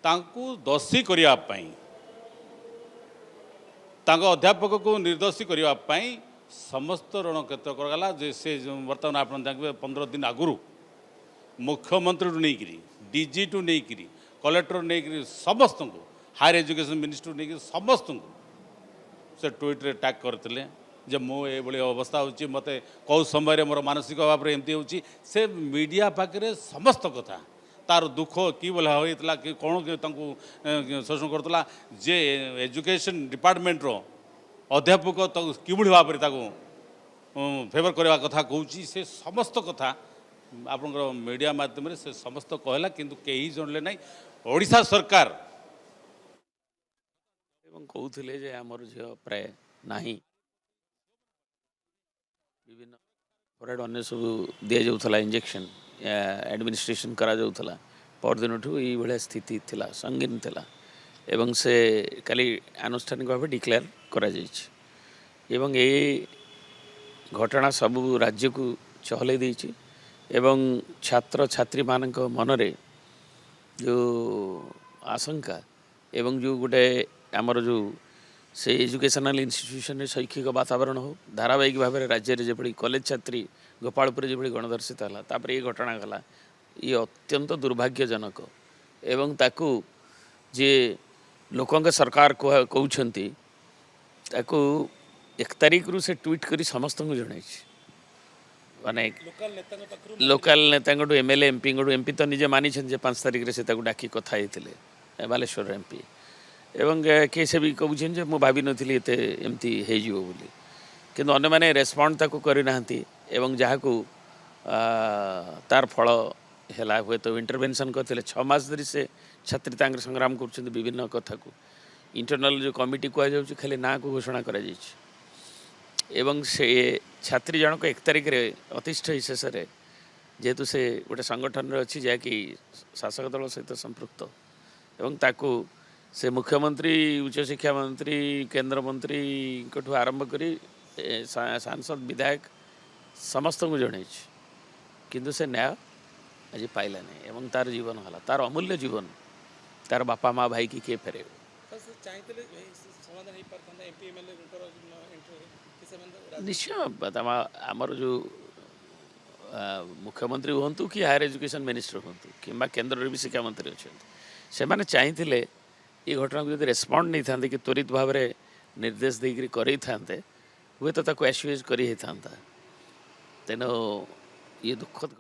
तांकु दोषी करने अध्यापक को निर्दोषी करने समस्त रणक्षेत्र कराला जे से बर्तमान आप जानते 15 दिन आगु मुख्यमंत्री नहीं करी डीजी टू नहीं करी कलेक्टर नहीं करी समस्त को हायर एजुकेशन मिनिस्टर नहीं समस्त को से ट्वीट रे टैग करते जे मो ये अवस्था होची मते कौ समय मोर मानसिक अभाव एमती होची से मीडिया पाखे समस्त कथा तार दुख कि भला होता कि कौन शोषण करता जे एजुकेशन डिपार्टमेंट रो अध्यापक किभली भाव में फेवर करवा कथा कहूँ से समस्त कथा आपंकर मीडिया माध्यम से समस्त कहला किंतु कहीं जनले ना ओडिशा सरकार कहते जे आमर झील प्राय नहीं विभिन्न परेड अन्य सब दि जाऊला इंजेक्शन एडमिनिस्ट्रेशन करा जाऊला परदिन ठू ये स्थिति थिला संगीन थिला एवं से खाली आनुष्ठानिक भाव डिक्लेयर करा जायछि एवं ये घटना सबू राज्य को चहलै देछि एवं छात्र छात्री मानक मनरे जो आशंका एवं जो गोटे आमर जो से एजुकेशनल इंस्टीट्यूशन रे शैक्षिक वातावरण हो धारावाहिक भाव में राज्य में जो कॉलेज छात्री गोपालपुर जो गणदर्शित है तापर ये घटना गला ये अत्यंत दुर्भाग्यजनक एवं ताकू जे लोकों सरकार कहते ताकू 1 तारिख रु से ट्वीट करी समस्त को जन माने लोकल नेता एमएलए एमपी तो निजे मानी 5 तारिख से डाकी कथा होते बालेश्वर एमपी एवं किए से भी कहते मुझे भावी नी एमती हो कि अन्य मैंने रेस्पॉन्ड ताको करना एवं जहाँ को तार फल है हुए तो इंटरवेंशन करते 6 मास धरी से छात्री तांकर संग्राम कर विभिन्न कथा को इंटरनल जो कमिटी कहुँ खाली ना को घोषणा करा एवं से छात्री जनक 1 तारिख रे अतिष्ठ शेष जेहेतु से गोटे संगठन अच्छी जहाँकि शासक दल सहित संपृक्त एवं ताकू से मुख्यमंत्री उच्च शिक्षा मंत्री केंद्र मंत्री आरंभ करी सांसद विधायक समस्त को जन किंतु से न्याय आज पाइला नहीं एवं तार जीवन है तार अमूल्य जीवन तार बापा माँ भाई की किए फेरे निश्चय आमर जो मुख्यमंत्री हूँ कि हायर एजुकेशन मिनिस्टर हूँ कि केंद्र भी शिक्षा मंत्री अच्छा से मैंने चाहिए ये घटना को जो रेस्पॉन्ड नहीं था कि त्वरित भाव में निर्देश देकर करे हुए तो एश्यूज कर तेणु ये दुखद